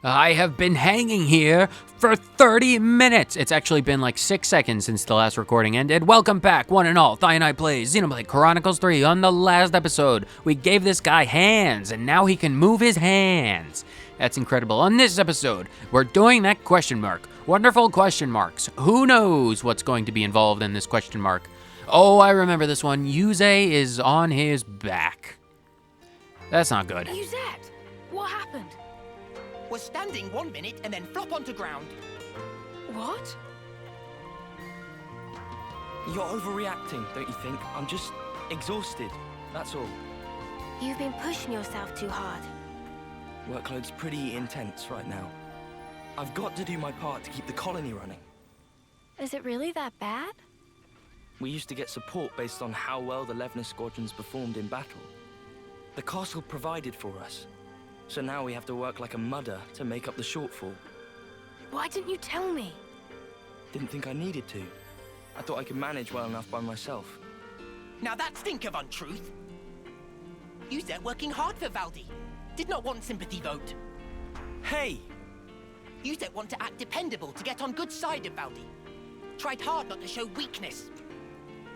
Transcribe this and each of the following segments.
I have been hanging here for 30 minutes. It's actually been like 6 seconds since the last recording ended. Welcome back, one and all. Thai and I play Xenoblade Chronicles 3. On the last episode, we gave this guy hands, and now he can move his hands. That's incredible. On this episode, we're doing that question mark. Wonderful question marks. Who knows what's going to be involved in this question mark? Oh, I remember this one. Yuze is on his back. That's not good. Yuzette, what happened? Was standing 1 minute and then flop onto ground. What? You're overreacting, don't you think? I'm just exhausted, that's all. You've been pushing yourself too hard. Workload's pretty intense right now. I've got to do my part to keep the colony running. Is it really that bad? We used to get support based on how well the Levna squadrons performed in battle. The castle provided for us. So now we have to work like a mudder to make up the shortfall. Why didn't you tell me? Didn't think I needed to. I thought I could manage well enough by myself. Now that stink of untruth. Yuzette working hard for Valdi. Did not want sympathy vote. Hey! Yuzette want to act dependable to get on good side of Valdi. Tried hard not to show weakness.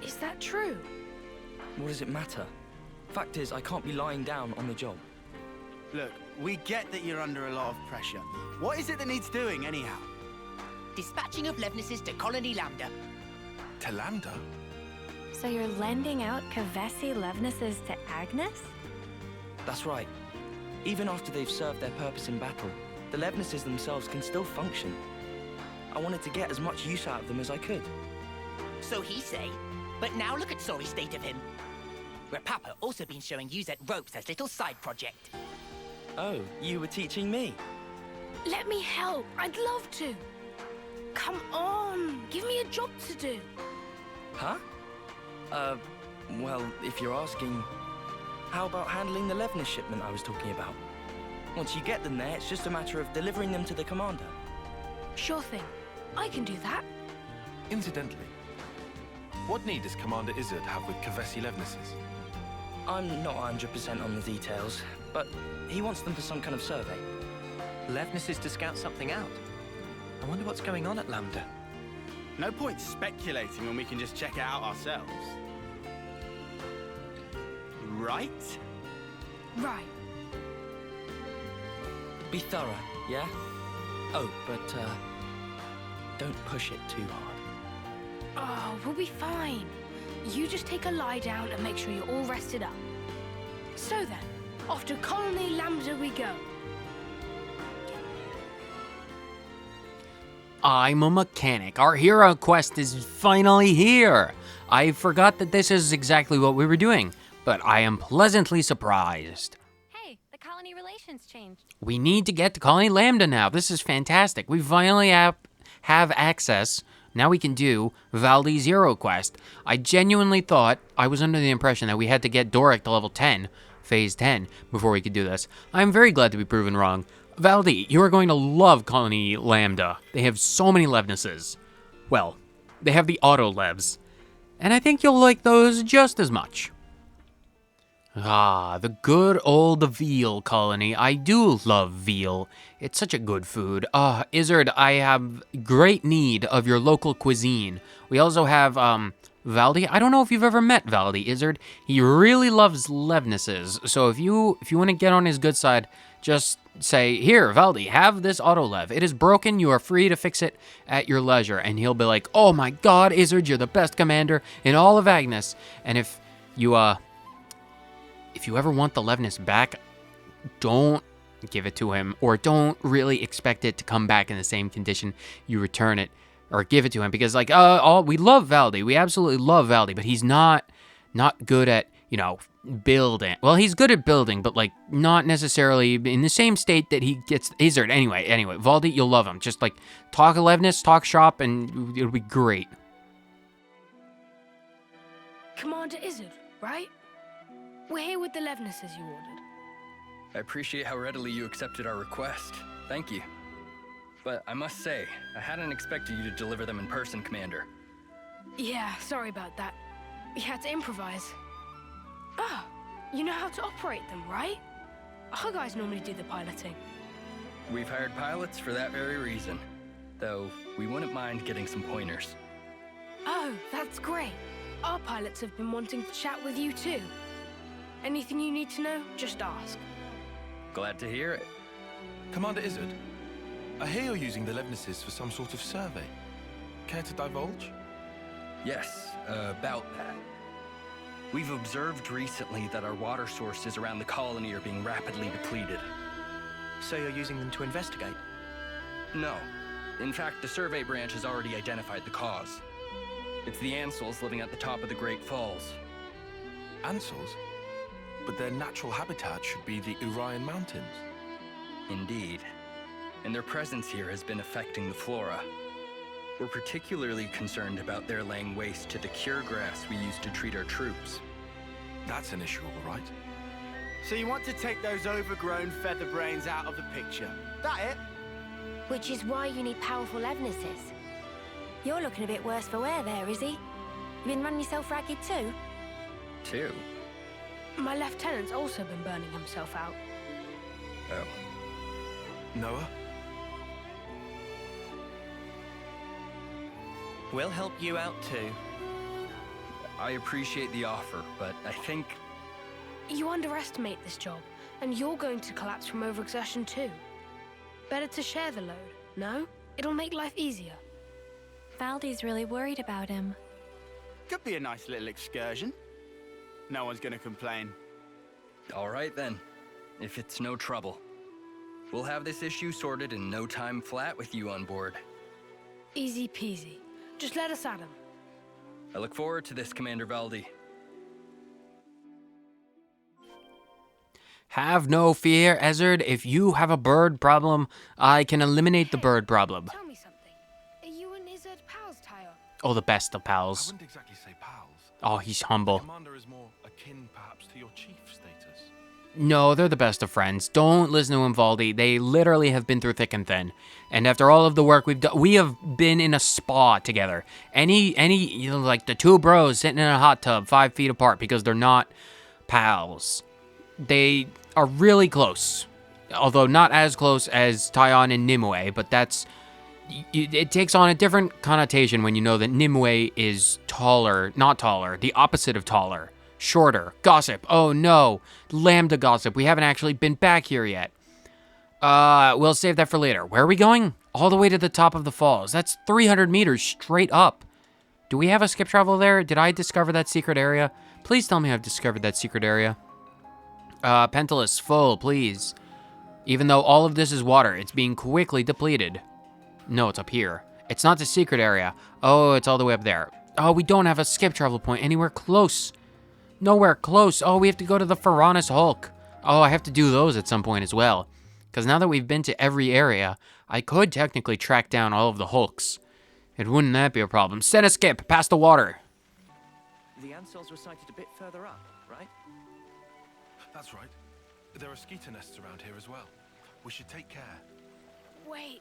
Is that true? What does it matter? Fact is, I can't be lying down on the job. Look, we get that you're under a lot of pressure. What is it that needs doing, anyhow? Dispatching of Levnesses to Colony Lambda. To Lambda? So you're lending out Kavesi Levnesses to Agnes? That's right. Even after they've served their purpose in battle, the Levnesses themselves can still function. I wanted to get as much use out of them as I could. So he say, but now look at sorry state of him. Repapa also been showing Yuzette ropes as little side project. Oh, you were teaching me? Let me help. I'd love to. Come on. Give me a job to do. Huh? Well, if you're asking, how about handling the Levna shipment I was talking about? Once you get them there, it's just a matter of delivering them to the commander. Sure thing. I can do that. Incidentally, what need does Commander Izzard have with Kavesi Levnesses? I'm not 100% on the details, but he wants them for some kind of survey. Levnesses to scout something out. I wonder what's going on at Lambda. No point speculating when we can just check it out ourselves. Right? Right. Be thorough, yeah? Oh, but, don't push it too hard. Oh, we'll be fine. You just take a lie down and make sure you're all rested up. So then, off to Colony Lambda we go. I'm a mechanic. Our hero quest is finally here. I forgot that this is exactly what we were doing, but I am pleasantly surprised. Hey, the colony relations changed. We need to get to Colony Lambda now. This is fantastic. We finally have access. Now we can do Valdi's hero quest. I genuinely thought, I was under the impression that we had to get Doric to level 10, phase 10, before we could do this. I'm very glad to be proven wrong. Valdi, you are going to love Colony Lambda. They have so many Levnesses. Well, they have the auto Levs. And I think you'll like those just as much. Ah, the good old veal colony. I do love veal. It's such a good food. Izzard, I have great need of your local cuisine. We also have, Valdi. I don't know if you've ever met Valdi, Izzard. He really loves Levnesses. So if you want to get on his good side, just say, here, Valdi, have this auto lev. It is broken. You are free to fix it at your leisure. And he'll be like, oh my god, Izzard, you're the best commander in all of Agnes. And if you ever want the Levness back, don't give it to him, or don't really expect it to come back in the same condition you return it, or give it to him, because like, we love Valdi, we absolutely love Valdi, but he's not good at, building. Well, he's good at building, but like not necessarily in the same state that he gets Izzard. Anyway, Valdi, you'll love him. Just like talk Levness, talk shop, and it'll be great. Commander Izzard, right? We're here with the Levnesses you ordered. I appreciate how readily you accepted our request. Thank you. But I must say, I hadn't expected you to deliver them in person, Commander. Yeah, sorry about that. We had to improvise. Ah, you know how to operate them, right? Our guys normally do the piloting. We've hired pilots for that very reason. Though, we wouldn't mind getting some pointers. Oh, that's great. Our pilots have been wanting to chat with you too. Anything you need to know, just ask. Glad to hear it. Commander Izzard, I hear you're using the Levnesses for some sort of survey. Care to divulge? Yes, about that. We've observed recently that our water sources around the colony are being rapidly depleted. So you're using them to investigate? No. In fact, the survey branch has already identified the cause. It's the Ansels living at the top of the Great Falls. Ansels? But their natural habitat should be the Urian Mountains. Indeed. And their presence here has been affecting the flora. We're particularly concerned about their laying waste to the cure grass we use to treat our troops. That's an issue, all right. So you want to take those overgrown feather brains out of the picture? That it? Which is why you need powerful Levnesses. You're looking a bit worse for wear there, Izzy. You been running yourself ragged too? Two? My lieutenant's also been burning himself out. Oh. Noah? We'll help you out too. I appreciate the offer, but I think... You underestimate this job, and you're going to collapse from overexertion too. Better to share the load, no? It'll make life easier. Valdi's really worried about him. Could be a nice little excursion. No one's gonna complain. All right then, if it's no trouble. We'll have this issue sorted in no time flat with you on board. Easy peasy. Just let us at him. I look forward to this, Commander Valdi. Have no fear, Izzard. If you have a bird problem, I can eliminate the bird problem. Tell me something. Are you and Izzard pals, Tyon? Oh, the best of I pals. wouldn't exactly say pals. Oh, he's humble. Commander is more akin, perhaps, to your chief status. No, they're the best of friends. Don't listen to him, Valdi. They literally have been through thick and thin. And after all of the work we've done, we have been in a spa together. You know, like the two bros sitting in a hot tub 5 feet apart because they're not pals. They are really close. Although not as close as Tyon and Nimue, but that's... It takes on a different connotation when you know that Nimue is taller, not taller, the opposite of taller. Shorter. Gossip. Oh no. Lambda gossip. We haven't actually been back here yet. We'll save that for later. Where are we going? All the way to the top of the falls. That's 300 meters straight up. Do we have a skip travel there? Did I discover that secret area? Please tell me I've discovered that secret area. Pentalus, full, please. Even though all of this is water, it's being quickly depleted. No, it's up here. It's not the secret area. Oh, it's all the way up there. Oh, we don't have a skip travel point anywhere close. Nowhere close. Oh, we have to go to the Pharaonis Hulk. Oh, I have to do those at some point as well. Because now that we've been to every area, I could technically track down all of the Hulks. And wouldn't that be a problem? Send a skip past the water. The Ansels were sighted a bit further up, right? That's right. There are skeeter nests around here as well. We should take care. Wait,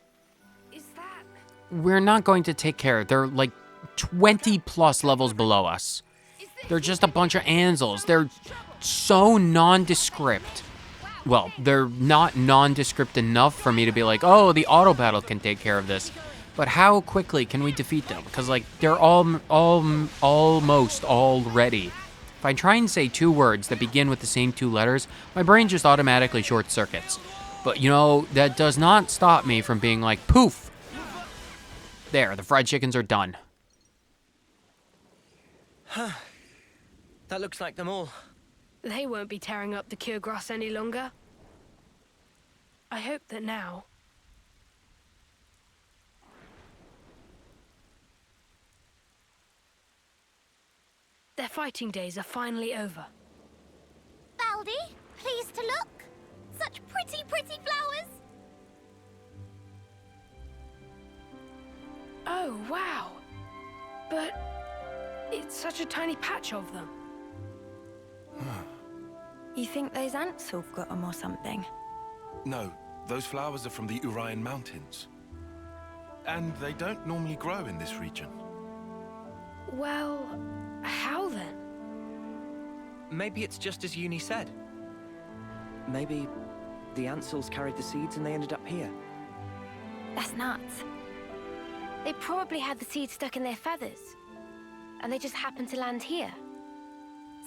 is that... We're not going to take care. They're like 20 plus levels below us. They're just a bunch of Ansels. They're so nondescript. Well, they're not nondescript enough for me to be like, oh, the auto battle can take care of this. But how quickly can we defeat them? Because, like, they're almost all ready. If I try and say 2 words that begin with the same 2 letters, my brain just automatically short circuits. But, you know, that does not stop me from being like, poof. There, the fried chickens are done. That looks like them all. They won't be tearing up the cure grass any longer. I hope that now... Their fighting days are finally over. Valdi, pleased to look. Such pretty, pretty flowers. Oh, wow. But it's such a tiny patch of them. You think those ants have got them or something? No, those flowers are from the Urian Mountains. And they don't normally grow in this region. Well, how then? Maybe it's just as Uni said. Maybe the Ansels carried the seeds and they ended up here. That's nuts. They probably had the seeds stuck in their feathers. And they just happened to land here.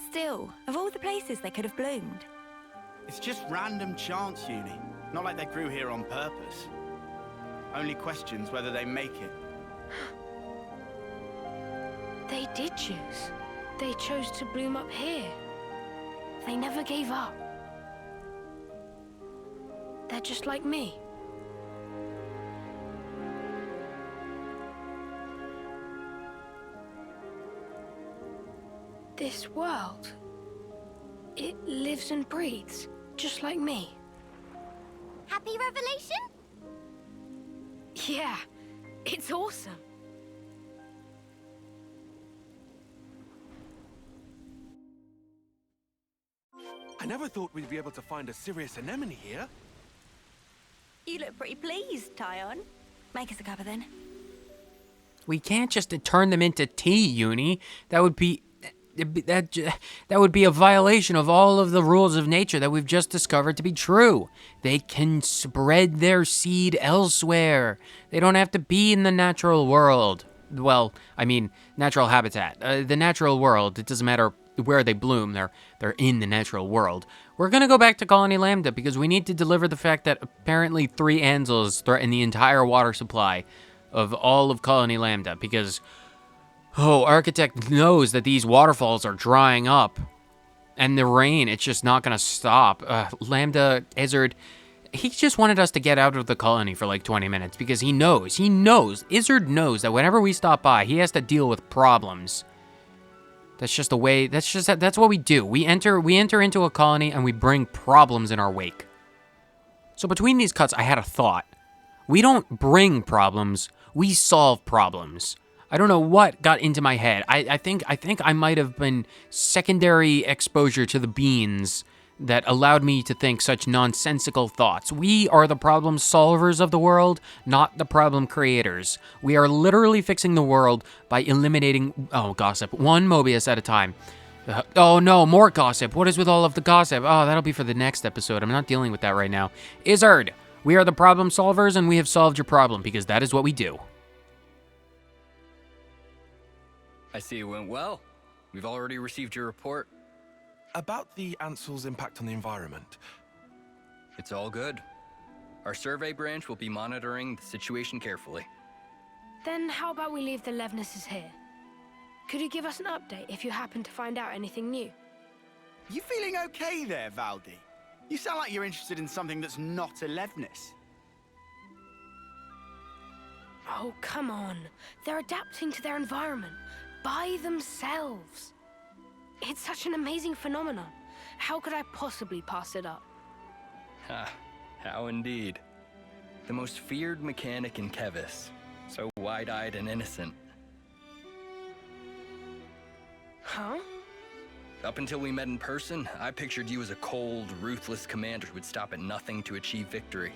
Still, of all the places they could have bloomed. It's just random chance, Uni. Not like they grew here on purpose. Only questions whether they make it. They did choose. They chose to bloom up here. They never gave up. They're just like me. This world, it lives and breathes, just like me. Happy revelation? Yeah, it's awesome. I never thought we'd be able to find a serious anemone here. You look pretty pleased, Tyon. Make us a cuppa then. We can't just turn them into tea, Uni. That would be a violation of all of the rules of nature that we've just discovered to be true. They can spread their seed elsewhere. They don't have to be in the natural world. Well, I mean, natural habitat. The natural world, it doesn't matter where they bloom, they're in the natural world. We're gonna go back to Colony Lambda because we need to deliver the fact that apparently 3 Ansels threaten the entire water supply of all of Colony Lambda because, Architect knows that these waterfalls are drying up and the rain, it's just not gonna stop. Lambda, Izzard, he just wanted us to get out of the colony for like 20 minutes because he knows, Izzard knows that whenever we stop by, he has to deal with problems. That's just the way, that's what we do. We enter into a colony and we bring problems in our wake. So between these cuts, I had a thought. We don't bring problems, we solve problems. I don't know what got into my head. I think I might have been secondary exposure to the beans that allowed me to think such nonsensical thoughts. We are the problem solvers of the world, not the problem creators. We are literally fixing the world by eliminating, gossip, one Mobius at a time. Oh no, more gossip. What is with all of the gossip? Oh, that'll be for the next episode. I'm not dealing with that right now. Izzard, we are the problem solvers and we have solved your problem because that is what we do. I see it went well. We've already received your report. About the Ansel's impact on the environment. It's all good. Our survey branch will be monitoring the situation carefully. Then how about we leave the Levnesses here? Could you give us an update if you happen to find out anything new? You feeling okay there, Valdi? You sound like you're interested in something that's not a Levnis. Oh, come on. They're adapting to their environment by themselves. It's such an amazing phenomenon. How could I possibly pass it up? Ha, how indeed. The most feared mechanic in Kevis. So wide-eyed and innocent. Huh? Up until we met in person, I pictured you as a cold, ruthless commander who would stop at nothing to achieve victory.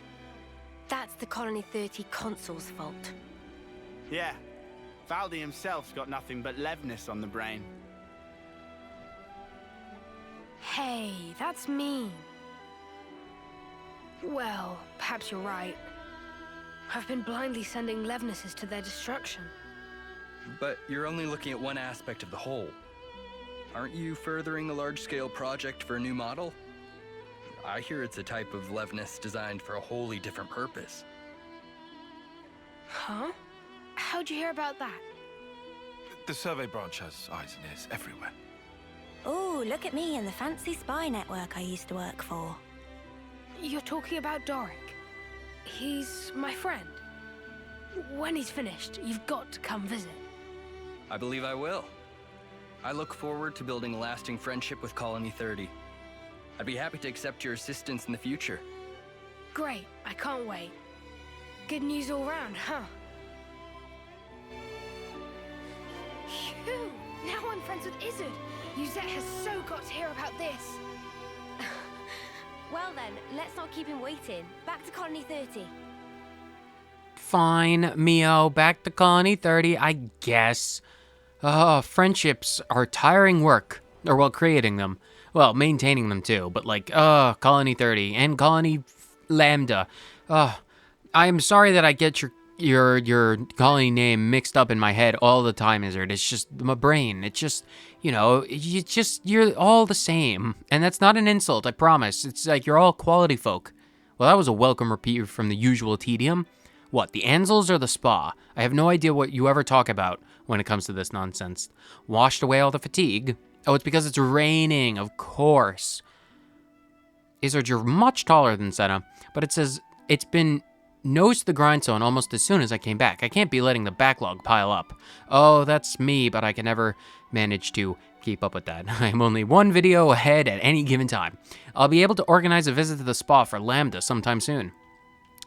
That's the Colony 30 Consul's fault. Yeah, Valdi himself's got nothing but Levnis on the brain. Hey, that's mean. Well, perhaps you're right. I've been blindly sending Levnesses to their destruction. But you're only looking at one aspect of the whole. Aren't you furthering a large-scale project for a new model? I hear it's a type of Levnis designed for a wholly different purpose. Huh? How'd you hear about that? The survey branch has eyes and ears everywhere. Oh, look at me and the fancy spy network I used to work for. You're talking about Doric. He's my friend. When he's finished, you've got to come visit. I believe I will. I look forward to building a lasting friendship with Colony 30. I'd be happy to accept your assistance in the future. Great, I can't wait. Good news all round, huh? Phew, now I'm friends with Izzard. Uzette has so got to hear about this. Well then, let's not keep him waiting. Back to Colony 30. Fine, Mio, back to Colony 30, I guess. Friendships are tiring work. Or, well, creating them. Well, maintaining them too, but like, Colony 30 and Colony Lambda. I am sorry that I get your colony name mixed up in my head all the time, Izzard. It's just my brain. It's just, you're all the same. And that's not an insult, I promise. It's like you're all quality folk. Well, that was a welcome repeat from the usual tedium. What, the Ansels or the spa? I have no idea what you ever talk about when it comes to this nonsense. Washed away all the fatigue? Oh, it's because it's raining, of course. Izzard, you're much taller than Senna, but it says it's been nose to the grindstone almost as soon as I came back. I can't be letting the backlog pile up. Oh, that's me, but I can never manage to keep up with that. I'm only one video ahead at any given time. I'll be able to organize a visit to the spa for Lambda sometime soon.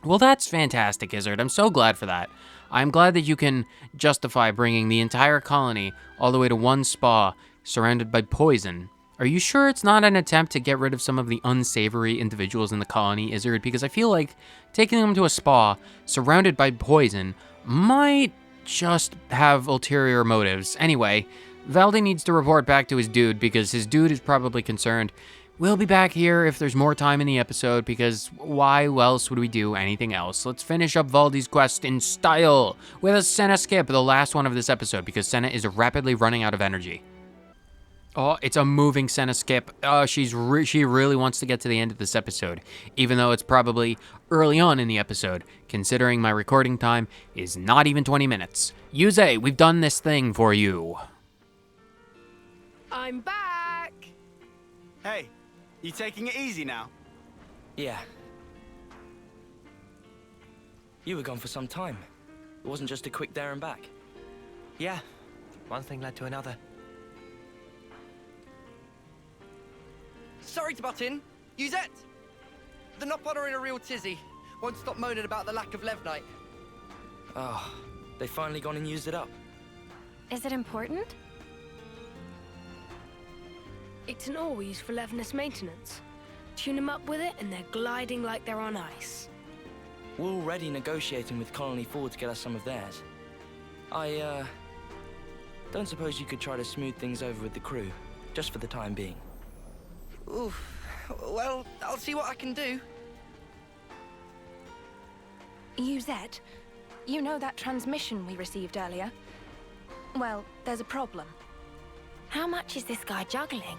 Well, that's fantastic, Izzard. I'm so glad for that. I'm glad that you can justify bringing the entire colony all the way to one spa surrounded by poison. Are you sure it's not an attempt to get rid of some of the unsavory individuals in the colony, Izzard? Because I feel like taking them to a spa surrounded by poison might just have ulterior motives. Anyway, Valdi needs to report back to his dude because his dude is probably concerned. We'll be back here if there's more time in the episode, because why else would we do anything else? Let's finish up Valdi's quest in style with a Senna skip, the last one of this episode, because Senna is rapidly running out of energy. Oh, it's a moving Senna skip. She really wants to get to the end of this episode, even though it's probably early on in the episode, considering my recording time is not even 20 minutes. Yuze, we've done this thing for you. I'm back! Hey, you taking it easy now? Yeah. You were gone for some time. It wasn't just a quick there and back. Yeah, one thing led to another. Sorry to butt in. Yuzette! The Nopon are in a real tizzy. Won't stop moaning about the lack of Levnite. Oh, they finally gone and used it up. Is it important? It's an ore we use for Levness maintenance. Tune them up with it and they're gliding like they're on ice. We're already negotiating with Colony 4 to get us some of theirs. I, don't suppose you could try to smooth things over with the crew, just for the time being. Oof. Well, I'll see what I can do. Yuzette, you know that transmission we received earlier? Well, there's a problem. How much is this guy juggling?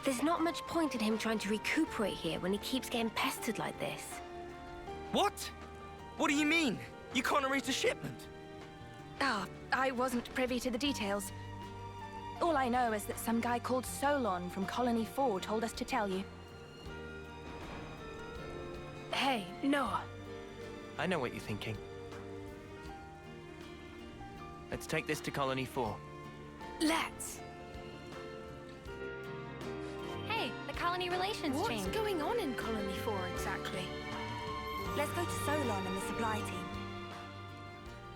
There's not much point in him trying to recuperate here when he keeps getting pestered like this. What? What do you mean? You can't erase a shipment? Ah, I wasn't privy to the details. All I know is that some guy called Solon from Colony 4 told us to tell you. Hey, Noah. I know what you're thinking. Let's take this to Colony 4. Let's. Hey, the colony relations What's change. going on in Colony 4 exactly? Let's go to Solon and the supply team.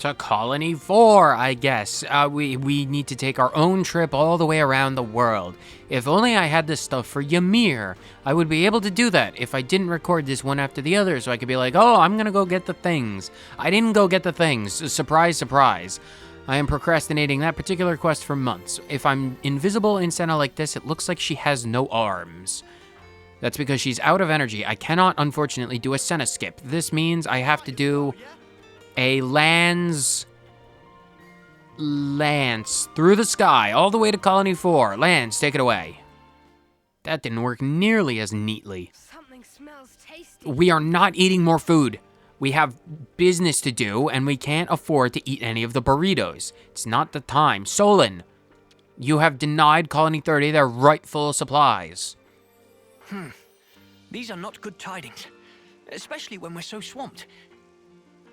To Colony 4, I guess. We need to take our own trip all the way around the world. If only I had this stuff for Ymir. I would be able to do that if I didn't record this one after the other, so I could be like, oh, I'm gonna go get the things. I didn't go get the things. Surprise, surprise. I am procrastinating that particular quest for months. If I'm invisible in Senna like this, it looks like she has no arms. That's because she's out of energy. I cannot, unfortunately, do a Senna skip. This means I have to do a lance through the sky all the way to Colony 4. Lance, take it away. That didn't work nearly as neatly. Something smells tasty. We are not eating more food. We have business to do, and we can't afford to eat any of the burritos. It's not the time. Solon, you have denied Colony 30 their rightful supplies. These are not good tidings, especially when we're so swamped.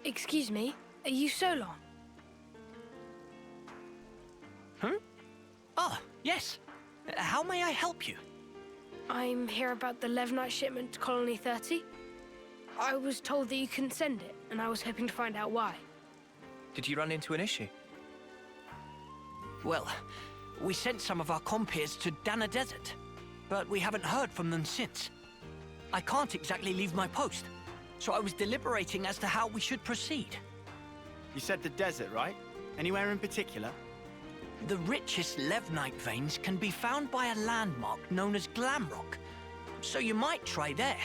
Excuse me, are you Solon? Ah, yes. How may I help you? I'm here about the Levnite shipment to Colony 30. I was told that you couldn't send it, and I was hoping to find out why. Did you run into an issue? Well, we sent some of our compeers to Dana Desert, but we haven't heard from them since. I can't exactly leave my post, so I was deliberating as to how we should proceed. You said the desert, right? Anywhere in particular? The richest Levnite veins can be found by a landmark known as Glamrock, so you might try there.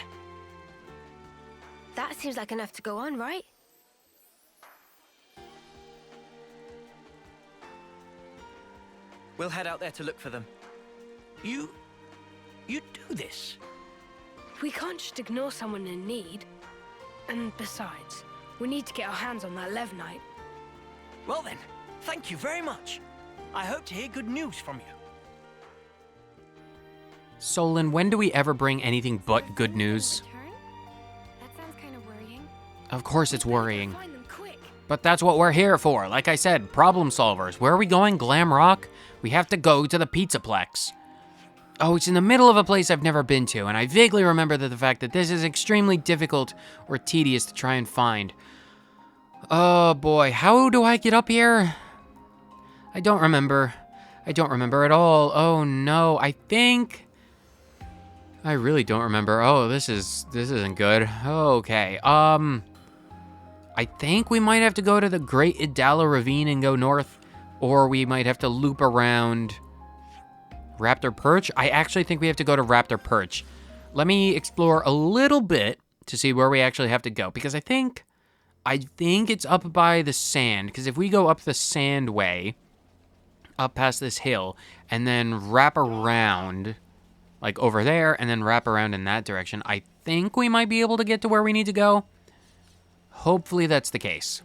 That seems like enough to go on, right? We'll head out there to look for them. You do this? We can't just ignore someone in need. And besides, we need to get our hands on that Levnite. Well then, thank you very much. I hope to hear good news from you. Solon, when do we ever bring anything but good news? Return? That sounds kind of worrying. Of course it's worrying. Find them quick. But that's what we're here for. Like I said, problem solvers. Where are we going? Glam Rock? We have to go to the Pizzaplex. Oh, it's in the middle of a place I've never been to, and I vaguely remember the fact that this is extremely difficult or tedious to try and find. Oh boy, how do I get up here? I don't remember. I don't remember at all. Oh no, I really don't remember. Oh, this isn't good. Okay, I think we might have to go to the Great Idala Ravine and go north, or we might have to loop around Raptor Perch? I actually think we have to go to Raptor Perch. Let me explore a little bit to see where we actually have to go, because I think it's up by the sand, because if we go up the sand way, up past this hill, and then wrap around, like over there, and then wrap around in that direction, I think we might be able to get to where we need to go. Hopefully that's the case.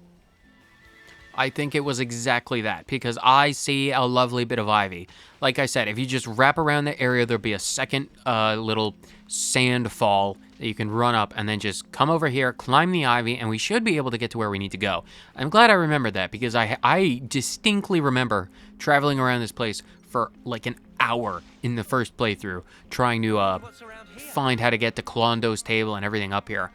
I think it was exactly that, because I see a lovely bit of ivy. Like I said, if you just wrap around the area, there'll be a second little sand fall that you can run up and then just come over here, climb the ivy, and we should be able to get to where we need to go. I'm glad I remembered that, because I distinctly remember traveling around this place for like an hour in the first playthrough, trying to find how to get to Klondo's table and everything up here.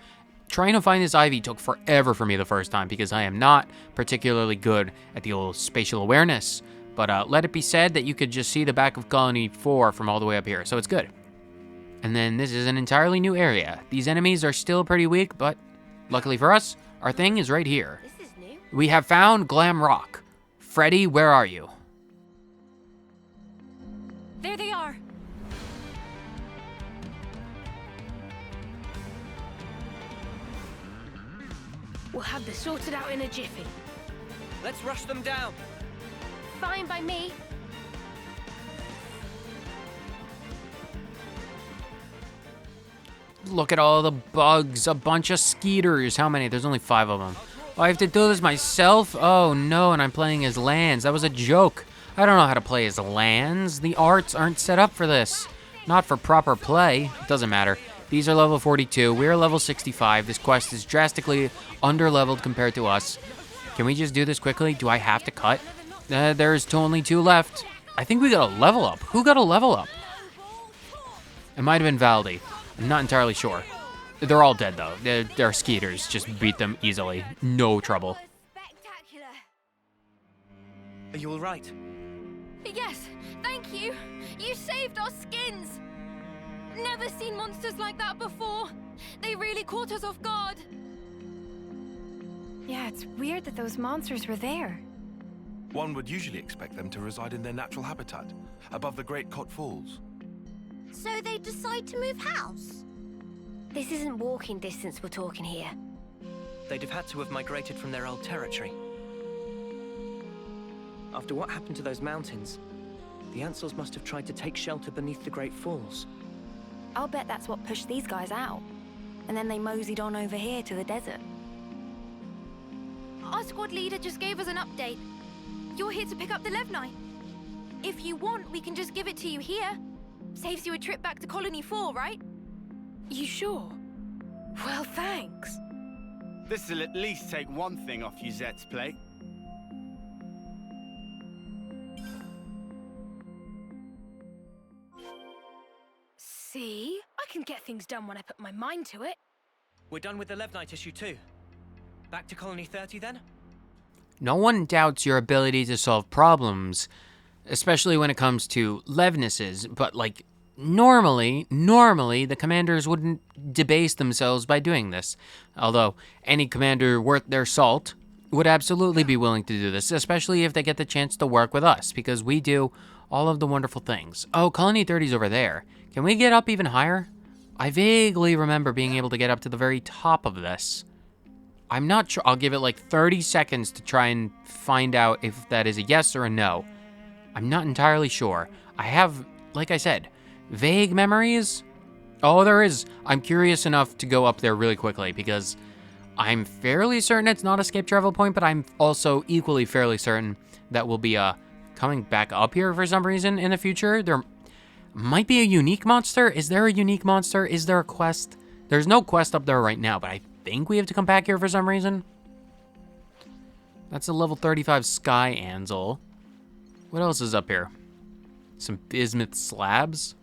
Trying to find this ivy took forever for me the first time, because I am not particularly good at the old spatial awareness. But let it be said that you could just see the back of Colony 4 from all the way up here, so it's good. And then this is an entirely new area. These enemies are still pretty weak, but luckily for us, our thing is right here. This is new. We have found Glam Rock. Freddy, where are you? There they are. We'll have this sorted out in a jiffy. Let's rush them down. Fine by me. Look at all the bugs, a bunch of skeeters. How many? There's only 5 of them. Oh, I have to do this myself? Oh no, and I'm playing as Lands. That was a joke. I don't know how to play as Lands. The arts aren't set up for this. Not for proper play. It doesn't matter. These are level 42. We're level 65. This quest is drastically under-leveled compared to us. Can we just do this quickly? Do I have to cut? There's only 2 left. I think we got a level up. Who got a level up? It might have been Valdi. I'm not entirely sure. They're all dead, though. They're skeeters. Just beat them easily. No trouble. Spectacular. Are you all right? Yes, thank you. You saved our skins. Never seen monsters like that before. They really caught us off guard. Yeah, it's weird that those monsters were there. One would usually expect them to reside in their natural habitat, above the Great Cot Falls. So they decide to move house? This isn't walking distance we're talking here. They'd have had to have migrated from their old territory. After what happened to those mountains, the Ansels must have tried to take shelter beneath the Great Falls. I'll bet that's what pushed these guys out. And then they moseyed on over here to the desert. Our squad leader just gave us an update. You're here to pick up the Levnite. If you want, we can just give it to you here. Saves you a trip back to Colony 4, right? You sure? Well, thanks. This'll at least take one thing off Yuzette's plate. See? I can get things done when I put my mind to it. We're done with the Levnite issue too. Back to Colony 30 then? No one doubts your ability to solve problems, especially when it comes to Levnesses, but like, normally, the commanders wouldn't debase themselves by doing this. Although, any commander worth their salt would absolutely be willing to do this, especially if they get the chance to work with us, because we do all of the wonderful things. Oh, Colony 30's over there. Can we get up even higher? I vaguely remember being able to get up to the very top of this. I'm not sure. I'll give it like 30 seconds to try and find out if that is a yes or a no. I'm not entirely sure. I have, like I said, vague memories. Oh, there is. I'm curious enough to go up there really quickly because I'm fairly certain it's not escape travel point, but I'm also equally fairly certain that we'll be coming back up here for some reason in the future. There might be a unique monster. Is there a unique monster? Is there a quest? There's no quest up there right now, but I think we have to come back here for some reason. That's a level 35 Sky Ansel. What else is up here? Some bismuth slabs.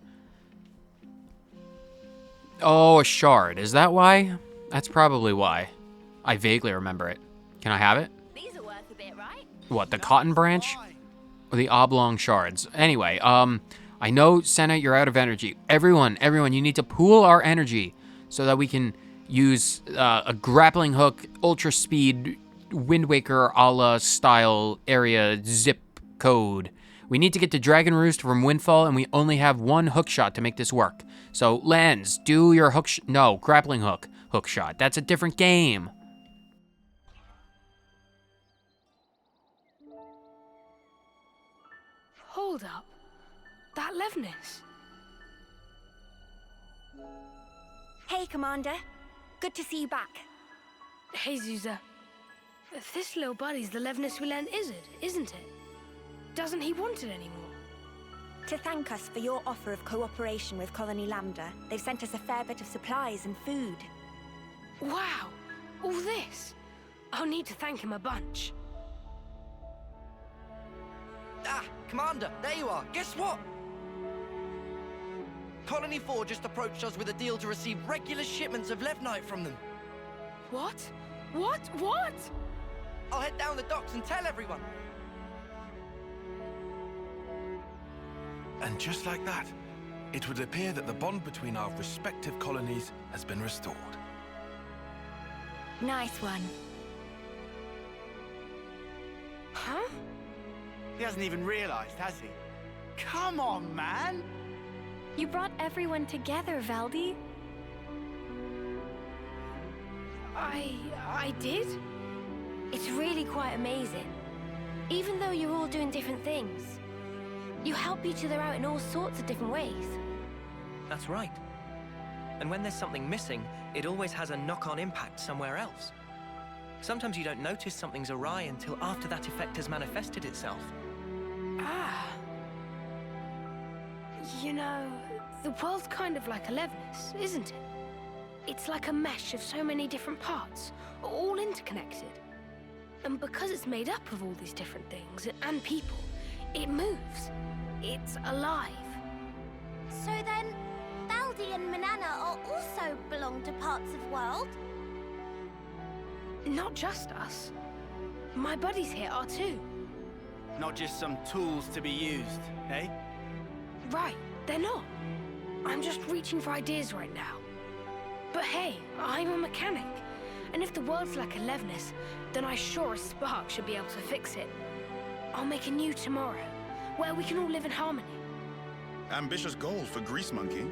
Oh, a shard. Is that why? That's probably why. I vaguely remember it. Can I have it? These are worth a bit, right? What, the cotton branch? Or the oblong shards? Anyway, I know, Senna, you're out of energy. Everyone, you need to pool our energy so that we can use a grappling hook, ultra speed, Wind Waker a la style area zip code. We need to get to Dragon Roost from Windfall, and we only have one hook shot to make this work. So, Lens, do your no, grappling hook shot. That's a different game. Hold up. That Levnis. Hey, Commander. Good to see you back. Hey, Zuza. This little buddy's the Levnis we lent Izzard, isn't it? Doesn't he want it anymore? To thank us for your offer of cooperation with Colony Lambda, they've sent us a fair bit of supplies and food. Wow, all this. I'll need to thank him a bunch. Ah, Commander, there you are. Guess what? Colony 4 just approached us with a deal to receive regular shipments of Levnite from them. What? What? I'll head down the docks and tell everyone. And just like that, it would appear that the bond between our respective colonies has been restored. Nice one. Huh? He hasn't even realized, has he? Come on, man! You brought everyone together, Valdi. I did? It's really quite amazing. Even though you're all doing different things, you help each other out in all sorts of different ways. That's right. And when there's something missing, it always has a knock-on impact somewhere else. Sometimes you don't notice something's awry until after that effect has manifested itself. Ah. You know, the world's kind of like a Levnis, isn't it? It's like a mesh of so many different parts, all interconnected. And because it's made up of all these different things and people, it moves. It's alive. So then, Valdi and Manana are also belong to parts of world? Not just us. My buddies here are too. Not just some tools to be used, eh? Right, they're not. I'm just reaching for ideas right now. But hey, I'm a mechanic. And if the world's like a Levnis, then I sure as Spark should be able to fix it. I'll make a new tomorrow, where we can all live in harmony. Ambitious goal for Grease Monkey,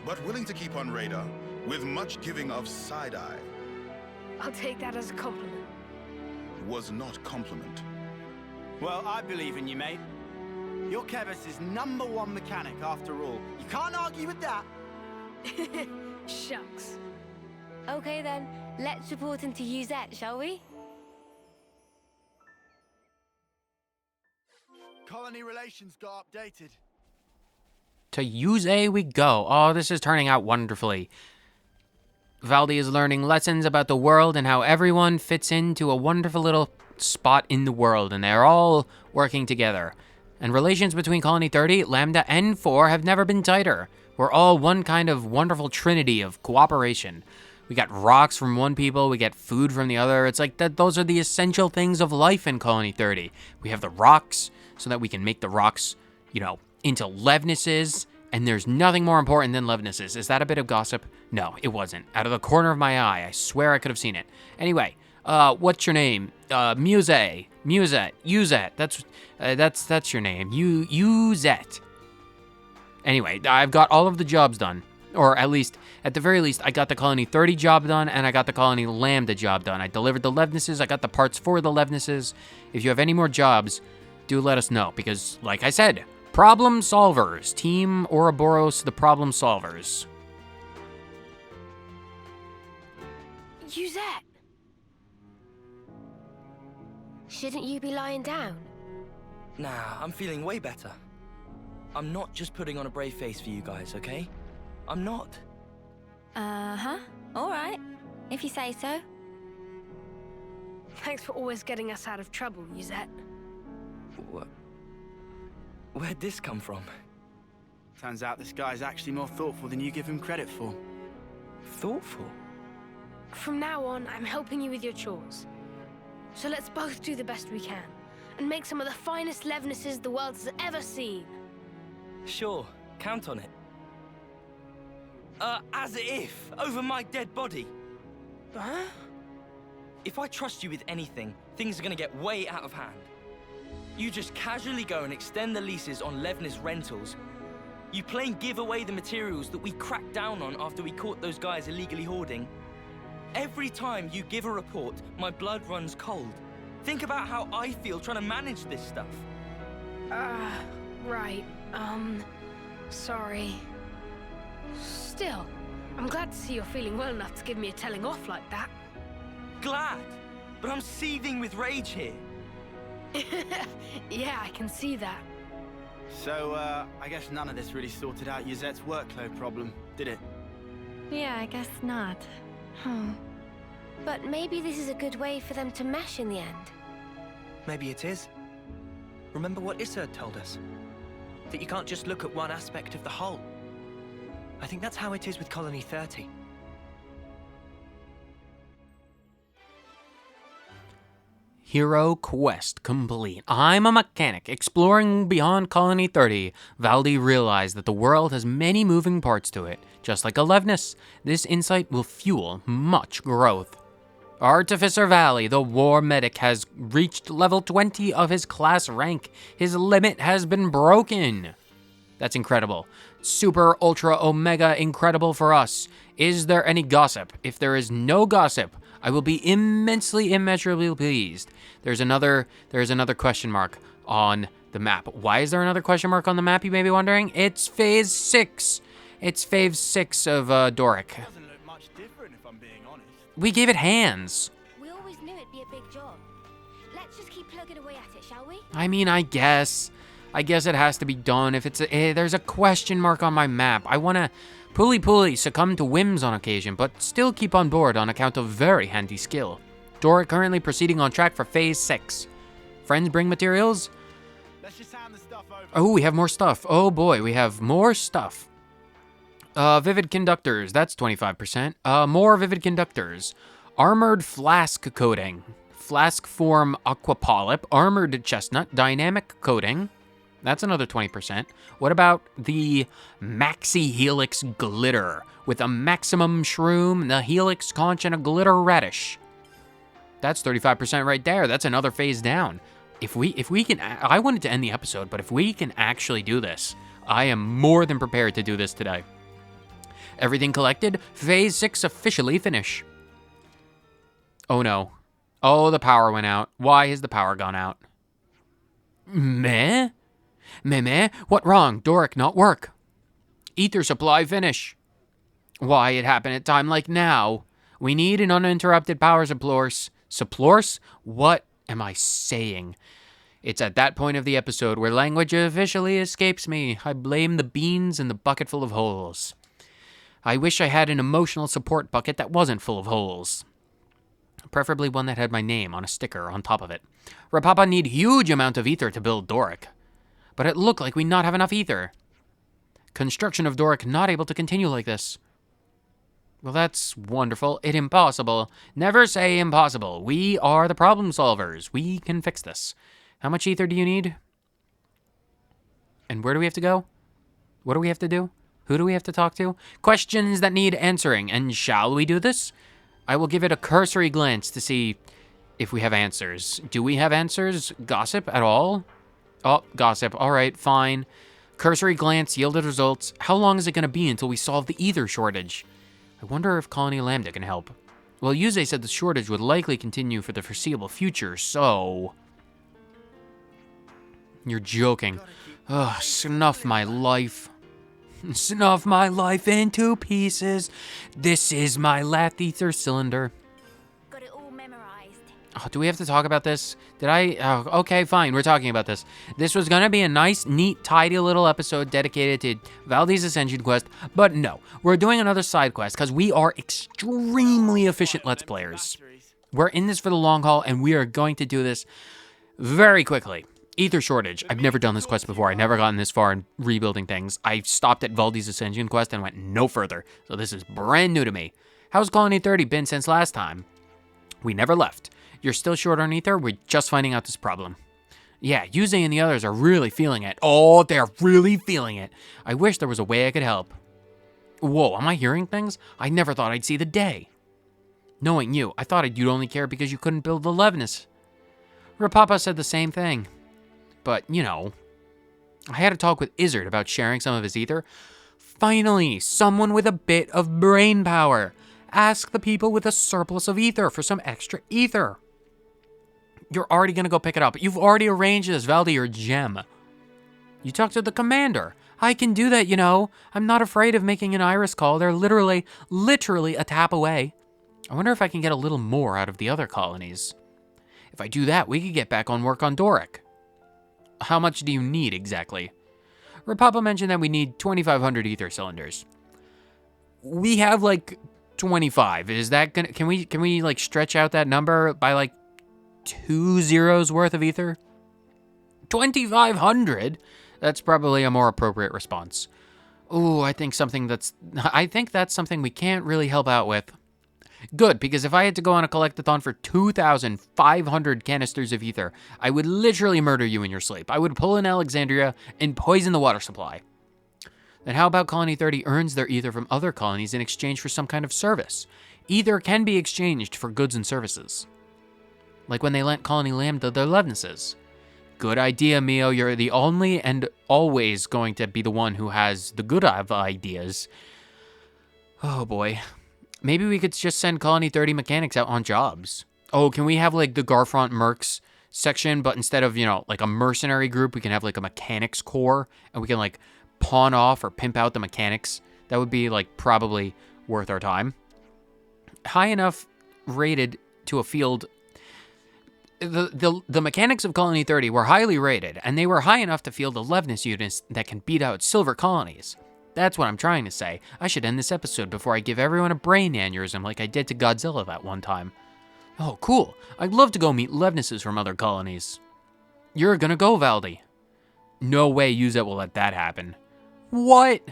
but willing to keep on radar, with much giving of side-eye. I'll take that as a compliment. Was not compliment. Well, I believe in you, mate. You're Kevis's #1 mechanic, after all. You can't argue with that. Shucks. Okay then, let's report into Uzette, shall we? Colony relations got updated. To use A we go. Oh, this is turning out wonderfully. Valdi is learning lessons about the world and how everyone fits into a wonderful little spot in the world, and they're all working together. And relations between Colony 30, Lambda, and 4 have never been tighter. We're all one kind of wonderful trinity of cooperation. We got rocks from one people, we get food from the other. It's like that. Those are the essential things of life in Colony 30. We have the rocks so that we can make the rocks, into Levnises, and there's nothing more important than Levnises. Is that a bit of gossip? No, it wasn't. Out of the corner of my eye, I swear I could have seen it. Anyway, what's your name? Musette. That's your name. Uzette. Anyway, I've got all of the jobs done. Or at least, at the very least, I got the Colony 30 job done, and I got the Colony Lambda job done. I delivered the Levnesses, I got the parts for the Levnesses. If you have any more jobs, do let us know, because, like I said, problem solvers. Team Ouroboros, the problem solvers. Yuzette! Shouldn't you be lying down? Nah, I'm feeling way better. I'm not just putting on a brave face for you guys, okay? I'm not. Uh-huh. All right. If you say so. Thanks for always getting us out of trouble, Yuzette. What? Where'd this come from? Turns out this guy's actually more thoughtful than you give him credit for. Thoughtful? From now on, I'm helping you with your chores. So let's both do the best we can, and make some of the finest Levnesses the world has ever seen. Sure, count on it. As if, over my dead body. Huh? If I trust you with anything, things are gonna get way out of hand. You just casually go and extend the leases on Levnis rentals. You plain give away the materials that we cracked down on after we caught those guys illegally hoarding. Every time you give a report, my blood runs cold. Think about how I feel trying to manage this stuff. Right. Sorry. Still, I'm glad to see you're feeling well enough to give me a telling off like that. Glad, but I'm seething with rage here. Yeah, I can see that. So, I guess none of this really sorted out Yuzette's workload problem, did it? Yeah, I guess not. But maybe this is a good way for them to mesh in the end. Maybe it is. Remember what Iserd told us? That you can't just look at one aspect of the whole. I think that's how it is with Colony 30. Hero quest complete. I'm a mechanic. Exploring beyond Colony 30, Valdi realized that the world has many moving parts to it. Just like Levnis, this insight will fuel much growth. Artificer Valley, the war medic, has reached level 20 of his class rank. His limit has been broken. That's incredible. Super, ultra, omega incredible for us. Is there any gossip? If there is no gossip, I will be immensely, immeasurably pleased. There's another question mark on the map. Why is there another question mark on the map, you may be wondering? It's phase 6. It's phase 6 of Doric. Doesn't look much different if I'm being honest. We gave it hands. We always knew it'd be a big job. Let's just keep plugging away at it, shall we? I mean, I guess it has to be done. If it's there's a question mark on my map. I want to pulley succumb to whims on occasion, but still keep on board on account of very handy skill. Doric currently proceeding on track for phase 6. Friends bring materials? Let's just hand the stuff over. Oh, we have more stuff. Oh boy, we have more stuff. Vivid conductors, that's 25%. More vivid conductors. Armored flask coating. Flask form aquapolyp. Armored chestnut. Dynamic coating. That's another 20%. What about the Maxi Helix glitter with a maximum shroom, the helix conch, and a glitter radish? That's 35% right there. That's another phase down. If we can, I wanted to end the episode, but if we can actually do this, I am more than prepared to do this today. Everything collected, phase 6 officially finish. Oh no. Oh, the power went out. Why has the power gone out? Meh? Meh? What wrong? Doric not work. Ether supply finish. Why it happened at time like now? We need an uninterrupted power supplorse. Supplorse? What am I saying? It's at that point of the episode where language officially escapes me. I blame the beans in the bucket full of holes. I wish I had an emotional support bucket that wasn't full of holes. Preferably one that had my name on a sticker on top of it. Repapa need huge amount of ether to build Doric. But it looked like we not have enough ether. Construction of Doric not able to continue like this. Well, that's wonderful. It impossible. Never say impossible. We are the problem solvers. We can fix this. How much ether do you need? And where do we have to go? What do we have to do? Who do we have to talk to? Questions that need answering. And shall we do this? I will give it a cursory glance to see if we have answers. Do we have answers? Gossip at all? Oh, gossip. All right, fine. Cursory glance yielded results. How long is it going to be until we solve the ether shortage? I wonder if Colony Lambda can help. Well, Yuze said the shortage would likely continue for the foreseeable future, so... You're joking. Ugh, snuff my life. Snuff my life into pieces. This is my Lath ether cylinder. Got it all memorized. Oh, do we have to talk about this? Did I? Oh, okay, fine. We're talking about this. This was going to be a nice, neat, tidy little episode dedicated to Valdi's Ascension quest, but no. We're doing another side quest because we are extremely efficient Let's Players. We're in this for the long haul, and we are going to do this very quickly. Ether shortage. I've never done this quest before. I've never gotten this far in rebuilding things. I stopped at Valdi's Ascension quest and went no further, so this is brand new to me. How's Colony 30 been since last time? We never left. You're still short on ether? We're just finding out this problem. Yeah, Yuze and the others are really feeling it. Oh, they're really feeling it. I wish there was a way I could help. Whoa, am I hearing things? I never thought I'd see the day. Knowing you, I thought you'd only care because you couldn't build the Levnis. Repapa said the same thing. But, you know, I had a talk with Izzard about sharing some of his ether. Finally, someone with a bit of brain power. Ask the people with a surplus of ether for some extra ether. You're already going to go pick it up. You've already arranged this, Valdi, your gem. You talk to the commander. I can do that, you know. I'm not afraid of making an iris call. They're literally a tap away. I wonder if I can get a little more out of the other colonies. If I do that, we could get back on work on Doric. How much do you need exactly? Repapa mentioned that we need 2,500 ether cylinders. We have like 25. Is that gonna? Can we like stretch out that number by like 2 zeros worth of ether? 2,500. That's probably a more appropriate response. Ooh, I think that's something we can't really help out with. Good, because if I had to go on a collectathon for 2,500 canisters of ether, I would literally murder you in your sleep. I would pull in Alexandria and poison the water supply. Then how about Colony 30 earns their ether from other colonies in exchange for some kind of service? Ether can be exchanged for goods and services. Like when they lent Colony Lambda their Levnesses. Good idea, Mio. You're the only and always going to be the one who has the good ideas. Oh boy. Maybe we could just send Colony 30 mechanics out on jobs. Oh, can we have like the Garfront Mercs section, but instead of, you know, like a mercenary group, we can have like a mechanics corps, and we can like pawn off or pimp out the mechanics. That would be like probably worth our time. High enough rated to a field. The mechanics of Colony 30 were highly rated, and they were high enough to field 11th units that can beat out silver colonies. That's what I'm trying to say. I should end this episode before I give everyone a brain aneurysm like I did to Godzilla that one time. Oh, cool. I'd love to go meet Levnesses from other colonies. You're gonna go, Valdi. No way Yuzet will let that happen. What?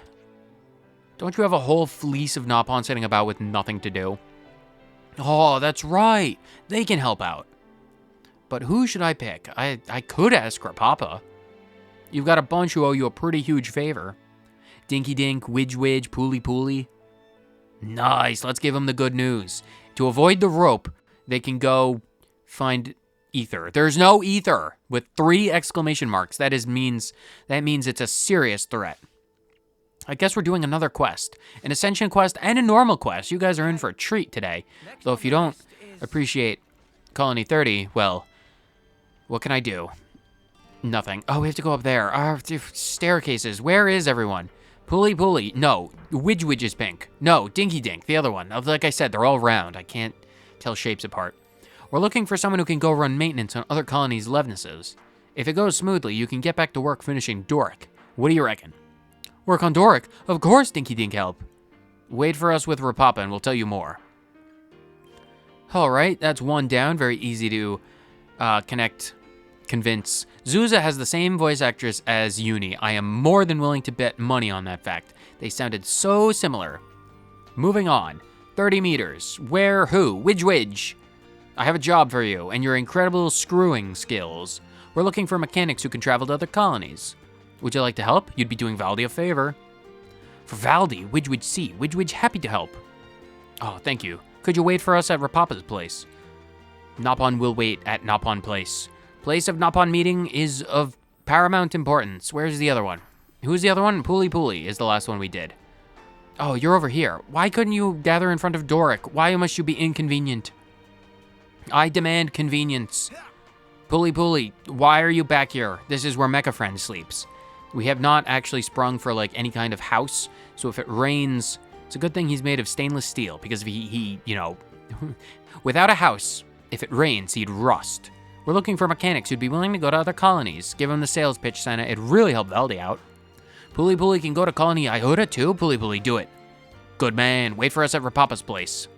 Don't you have a whole fleece of Nopon sitting about with nothing to do? Oh, that's right. They can help out. But who should I pick? I could ask Repapa. You've got a bunch who owe you a pretty huge favor. Dinky Dink, Widge Widge, Pooly Pooly. Nice, let's give them the good news. To avoid the rope, they can go find ether. There's no ether with 3 exclamation marks. That means it's a serious threat. I guess we're doing another quest. An Ascension quest and a normal quest. You guys are in for a treat today. So if you don't appreciate Colony 30, well, what can I do? Nothing. Oh, we have to go up there. Staircases. Where is everyone? Pooly Pooly. No. Widge Widge is pink. No. Dinky Dink. The other one. Like I said, they're all round. I can't tell shapes apart. We're looking for someone who can go run maintenance on other colonies' Levnesses. If it goes smoothly, you can get back to work finishing Doric. What do you reckon? Work on Doric? Of course Dinky Dink help. Wait for us with Repapa and we'll tell you more. Alright, that's one down. Very easy to convince. Zuza has the same voice actress as Uni. I am more than willing to bet money on that fact. They sounded so similar. Moving on. 30 meters. Where, who? Widge Widge. I have a job for you and your incredible screwing skills. We're looking for mechanics who can travel to other colonies. Would you like to help? You'd be doing Valdi a favor. For Valdi, Widge Widge C. Widge Widge happy to help. Oh, thank you. Could you wait for us at Repapa's place? Nopon will wait at Nopon Place. Place of Nopon meeting is of paramount importance. Where's the other one? Who's the other one? Puli Puli is the last one we did. Oh, you're over here. Why couldn't you gather in front of Doric? Why must you be inconvenient? I demand convenience. Puli Puli, why are you back here? This is where Mecha Friend sleeps. We have not actually sprung for like any kind of house, so if it rains, it's a good thing he's made of stainless steel, because if he you know, without a house, if it rains, he'd rust. We're looking for mechanics who'd be willing to go to other colonies. Give him the sales pitch, Senna. It'd really help Valdi out. Puli Puli can go to Colony Iota too? Puli Puli, do it. Good man. Wait for us at Repapa's place.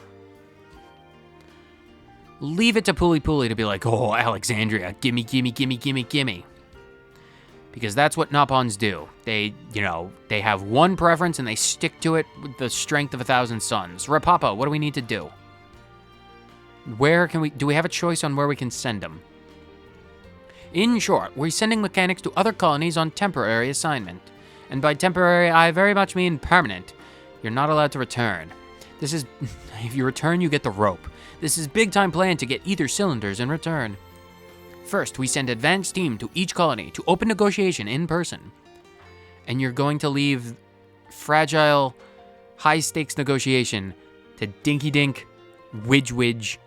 Leave it to Puli Puli to be like, oh, Alexandria, gimme, gimme, gimme, gimme, gimme. Because that's what Napons do. They, you know, they have one preference and they stick to it with the strength of 1,000 suns. Repapa, what do we need to do? Where can do we have a choice on where we can send them? In short, we're sending mechanics to other colonies on temporary assignment. And by temporary, I very much mean permanent. You're not allowed to return. This is, if you return, you get the rope. This is big time plan to get ether cylinders in return. First, we send advanced team to each colony to open negotiation in person. And you're going to leave fragile, high stakes negotiation to Dinky Dink, Widge Widge,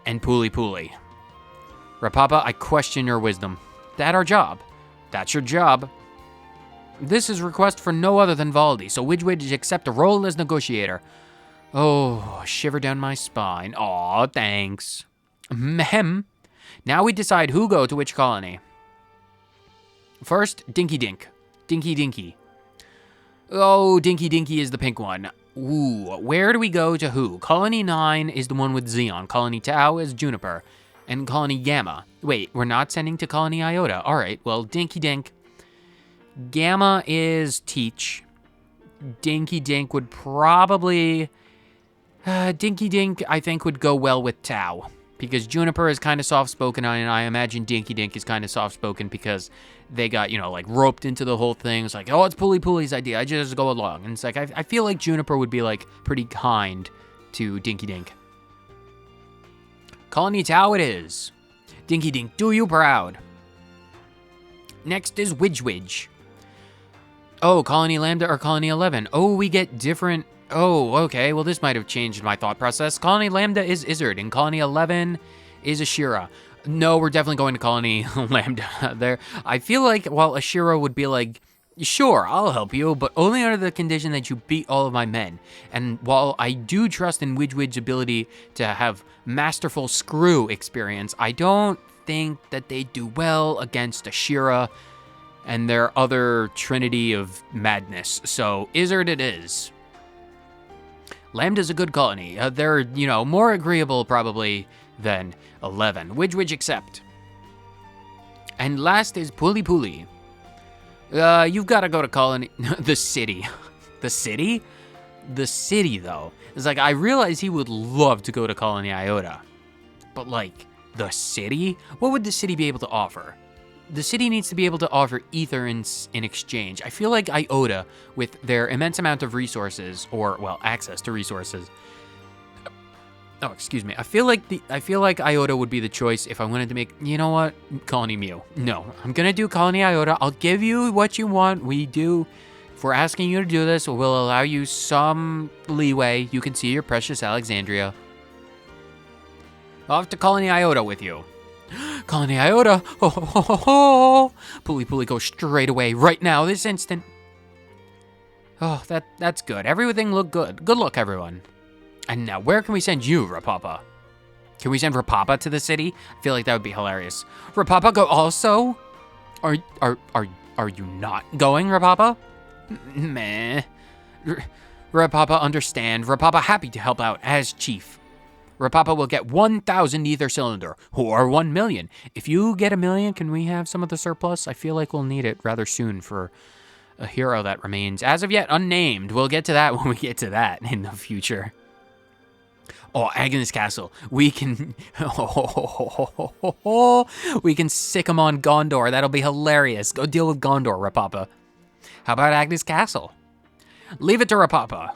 and Puli Puli. Repapa, I question your wisdom. That our job. That's your job. This is request for no other than Valdi, so Widge Widge accept a role as negotiator. Oh, shiver down my spine. Aw, thanks. Mehem. Now we decide who go to which colony. First, Dinky Dink. Dinky Dinky. Oh, Dinky Dinky is the pink one. Ooh, where do we go to who? Colony 9 is the one with Xeon. Colony Tau is Juniper. And Colony Gamma. Wait, we're not sending to Colony Iota. All right, well, Dinky Dink. Gamma is Teach. Dinky Dink would probably... Dinky Dink, I think, would go well with Tau. Because Juniper is kind of soft-spoken, and I imagine Dinky Dink is kind of soft-spoken because they got, you know, like, roped into the whole thing. It's like, oh, it's Puli Puli's idea. I just go along. And it's like, I feel like Juniper would be, like, pretty kind to Dinky Dink. Colony Tau it is. Dinky Dink, do you proud. Next is Widge Widge. Oh, Colony Lambda or Colony 11. Oh, we get different... Oh, okay. Well, this might have changed my thought process. Colony Lambda is Izzard, and Colony 11 is Ashira. No, we're definitely going to Colony Lambda there. I feel like, while Ashira would be like, sure, I'll help you, but only under the condition that you beat all of my men. And while I do trust in Widge Widge's ability to have masterful screw experience, I don't think that they do well against Ashira and their other trinity of madness. So, Izzard it is. Lambda's a good colony. They're, you know, more agreeable probably than 11. Widge Widge accept. And last is Puli Puli. You've got to go to colony... the city. The city? The city, though. It's like, I realize he would love to go to Colony Iota. But, like, the city? What would the city be able to offer? The city needs to be able to offer ether in exchange. I feel like Iota, with their immense amount of resources, or, well, access to resources. Oh, excuse me. I feel like Iota would be the choice if I wanted to make, you know what? Colony Mew. No, I'm gonna do Colony Iota. I'll give you what you want. If we're asking you to do this, we'll allow you some leeway. You can see your precious Alexandria. Off to Colony Iota with you. Colony Iota. Oh, ho, ho, ho, ho. Puli Puli, go straight away right now, this instant. Oh, that's good. Everything looked good. Good luck, everyone. And now, where can we send you, Repapa? Can we send Repapa to the city? I feel like that would be hilarious. Repapa go also? Are you not going, Repapa? Meh. Repapa understand. Repapa happy to help out as chief. Repapa will get 1,000 ether cylinder, or 1 million. If you get 1 million, can we have some of the surplus? I feel like we'll need it rather soon for a hero that remains, as of yet, unnamed. We'll get to that when we get to that in the future. Oh, Agnes Castle. We can... we can sick him on Ghondor. That'll be hilarious. Go deal with Ghondor, Repapa. How about Agnes Castle? Leave it to Repapa.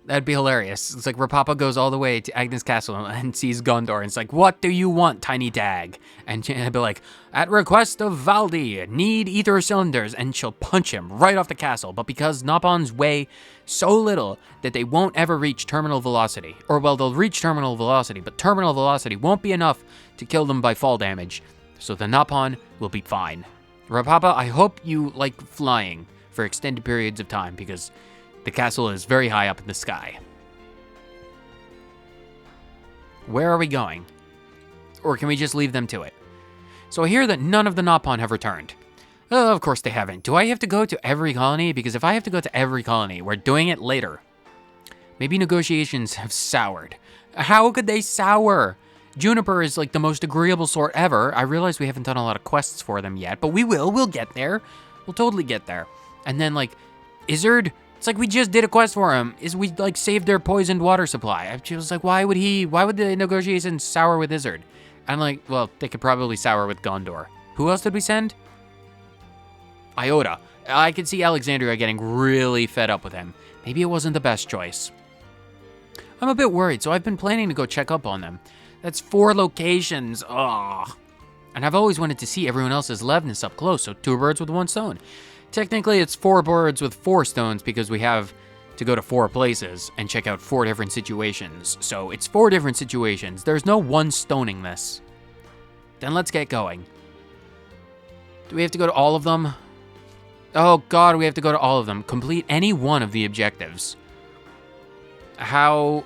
That'd be hilarious. It's like Repapa goes all the way to Agnes Castle and sees Ghondor, and it's like, what do you want, tiny dag? And I'd be like, at request of Valdi, need ether cylinders, and she'll punch him right off the castle. But because Nopons weigh so little that they won't ever reach terminal velocity, or well, they'll reach terminal velocity, but terminal velocity won't be enough to kill them by fall damage. So the Nopon will be fine. Repapa, I hope you like flying for extended periods of time, because the castle is very high up in the sky. Where are we going? Or can we just leave them to it? So I hear that none of the Nopon have returned. Oh, of course they haven't. Do I have to go to every colony? Because if I have to go to every colony, we're doing it later. Maybe negotiations have soured. How could they sour? Juniper is like the most agreeable sort ever. I realize we haven't done a lot of quests for them yet, but we will. We'll get there. We'll totally get there. And then, like, Izzard, it's like we just did a quest for him. We, like, saved their poisoned water supply. I was like, why would the negotiations sour with Izzard? I'm like, well, they could probably sour with Ghondor. Who else did we send? Iota. I could see Alexandria getting really fed up with him. Maybe it wasn't the best choice. I'm a bit worried, so I've been planning to go check up on them. That's 4 locations. Ugh. And I've always wanted to see everyone else's Levnis up close, so 2 birds with 1 stone. Technically, it's 4 birds with 4 stones because we have to go to 4 places and check out 4 different situations. So it's 4 different situations. There's no one stoning this. Then let's get going. Do we have to go to all of them? Oh god, we have to go to all of them. Complete any one of the objectives. How...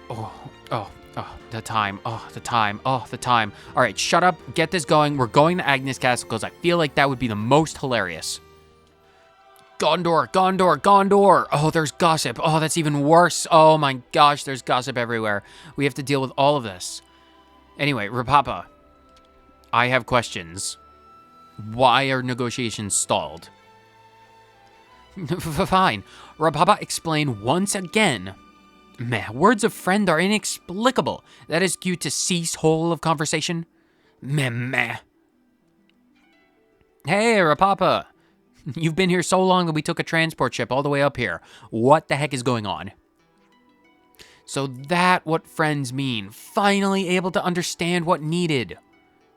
the time. All right, shut up. Get this going. We're going to Agnes Castle because I feel like that would be the most hilarious. Ghondor. Oh, there's gossip. Oh, that's even worse. Oh my gosh, there's gossip everywhere. We have to deal with all of this. Anyway, Repapa, I have questions. Why are negotiations stalled? Fine. Repapa, explain once again. Meh, words of friend are inexplicable. That is cue to cease whole of conversation. Meh. Hey, Repapa. You've been here so long that we took a transport ship all the way up here. What the heck is going on? So that's what friends mean. Finally able to understand what needed.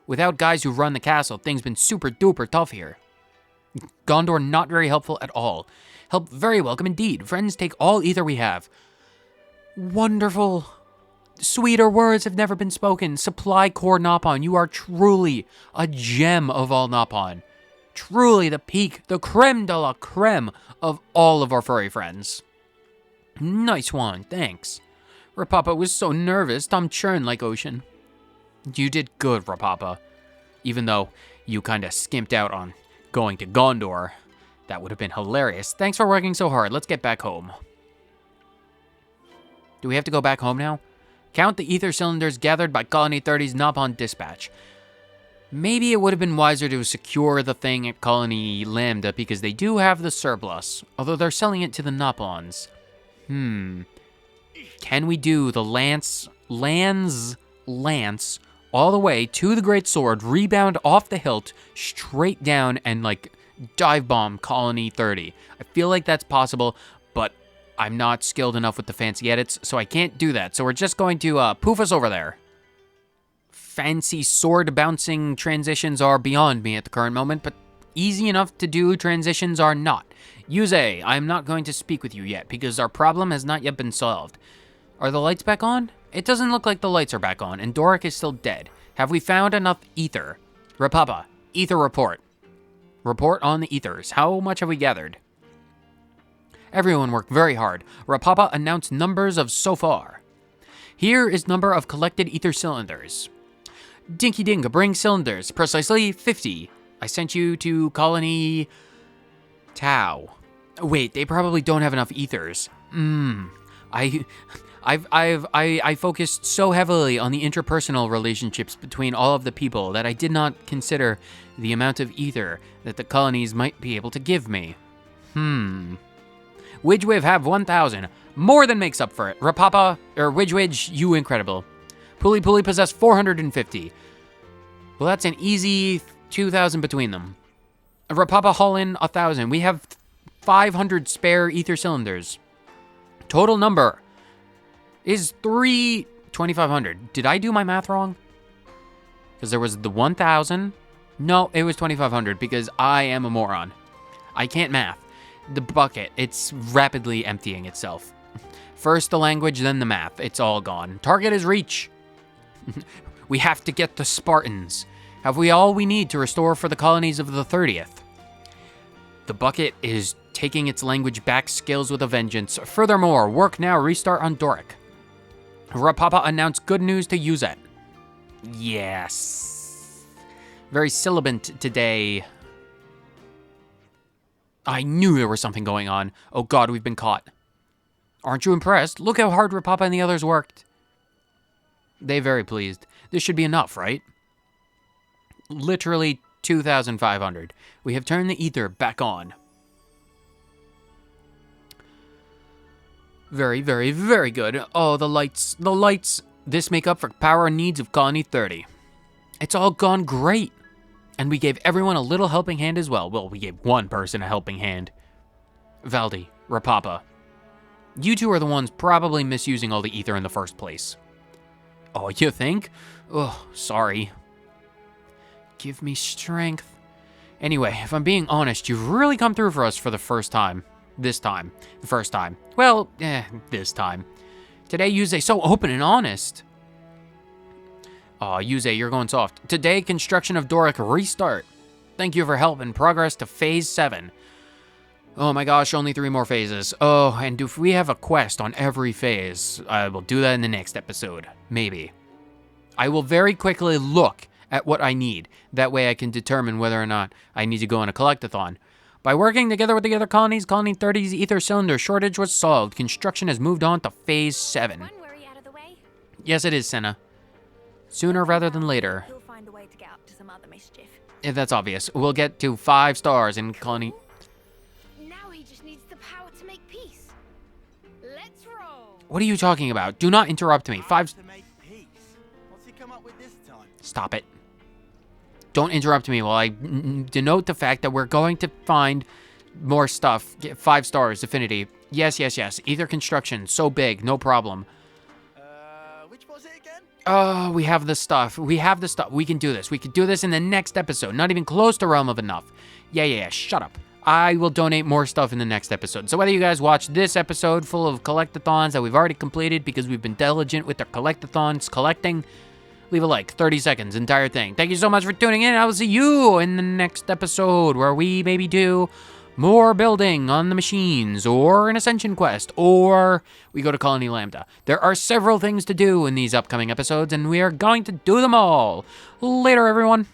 Without guys who run the castle, things been super duper tough here. Ghondor not very helpful at all. Help very welcome indeed. Friends take all ether we have. Wonderful. Sweeter words have never been spoken. Supply Corps Nopon, you are truly a gem of all Nopon. Truly the peak, the creme de la creme of all of our furry friends. Nice one, thanks. Repapa was so nervous, Tom churned like ocean. You did good, Repapa. Even though you kinda skimped out on going to Ghondor. That would have been hilarious. Thanks for working so hard. Let's get back home. Do we have to go back home now? Count the ether cylinders gathered by Colony 30's Nopon dispatch. Maybe it would have been wiser to secure the thing at Colony Lambda because they do have the surplus, although they're selling it to the Nopons. Can we do the lance, all the way to the Great Sword, rebound off the hilt, straight down, and, like, dive bomb Colony 30? I feel like that's possible, but I'm not skilled enough with the fancy edits, so I can't do that. So we're just going to poof us over there. Fancy sword bouncing transitions are beyond me at the current moment, but easy enough to do transitions are not. Yuze, I'm not going to speak with you yet because our problem has not yet been solved. Are the lights back on? It doesn't look like the lights are back on, and Doric is still dead. Have we found enough ether? Repapa, ether report. Report on the ethers. How much have we gathered? Everyone worked very hard. Repapa announced numbers of so far. Here is number of collected ether cylinders. Dinky Dinga, bring cylinders. Precisely 50. I sent you to Colony Tau. Wait, they probably don't have enough ethers. I focused so heavily on the interpersonal relationships between all of the people that I did not consider the amount of ether that the colonies might be able to give me. Widgewiv have 1,000. More than makes up for it. Repapa, or Widgewidge, you incredible. Puli possess 450. Well, that's an easy 2,000 between them. Repapa haul in 1,000. We have 500 spare ether cylinders. Total number is 2,500. Did I do my math wrong? Because there was the 1,000. No, it was 2,500 because I am a moron. I can't math. The bucket, it's rapidly emptying itself. First the language, then the math. It's all gone. Target is reach. We have to get the Spartans. Have we all we need to restore for the colonies of the 30th? The bucket is taking its language back skills with a vengeance. Furthermore, work now, restart on Doric. Repapa announced good news to Uzet. Yes. Very sibilant today. I knew there was something going on. Oh god, we've been caught. Aren't you impressed? Look how hard Repapa and the others worked. They very pleased. This should be enough, right? Literally 2,500. We have turned the ether back on. Very, very, very good. Oh, the lights. The lights. This make up for power needs of Colony 30. It's all gone great. And we gave everyone a little helping hand as well. Well, we gave one person a helping hand. Valdi, Repapa. You two are the ones probably misusing all the ether in the first place. Oh, you think? Oh, sorry. Give me strength. Anyway, if I'm being honest, you've really come through for us for the first time. This time. The first time. Well, this time. Today, Yuze, so open and honest. Aw, Yuze, you're going soft. Today, construction of Doric restart. Thank you for help and progress to Phase 7. Oh my gosh, only 3 more phases. Oh, and if we have a quest on every phase, I will do that in the next episode. Maybe. I will very quickly look at what I need. That way I can determine whether or not I need to go on a collectathon. By working together with the other colonies, Colony 30's ether cylinder shortage was solved. Construction has moved on to Phase 7. One worry out of the way. Yes, it is, Senna. Sooner rather than later. He'll find a way to get up to some other mischief. If that's obvious. We'll get to 5 stars in Colony... Now he just needs the power to make peace. Let's roll. What are you talking about? Do not interrupt me. 5... To make peace. What's he come up with this time? Stop it. Don't interrupt me while I denote the fact that we're going to find more stuff. Get 5 stars, Affinity. Yes, yes, yes. Ether construction, so big, no problem. Which was it again? Oh, we have the stuff. We have the stuff. We can do this. We can do this in the next episode. Not even close to Realm of Enough. Yeah, shut up. I will donate more stuff in the next episode. So whether you guys watch this episode full of collectathons that we've already completed because we've been diligent with our collectathons collecting, leave a like, 30 seconds, entire thing. Thank you so much for tuning in. I will see you in the next episode where we maybe do more building on the machines or an Ascension quest or we go to Colony Lambda. There are several things to do in these upcoming episodes and we are going to do them all. Later, everyone.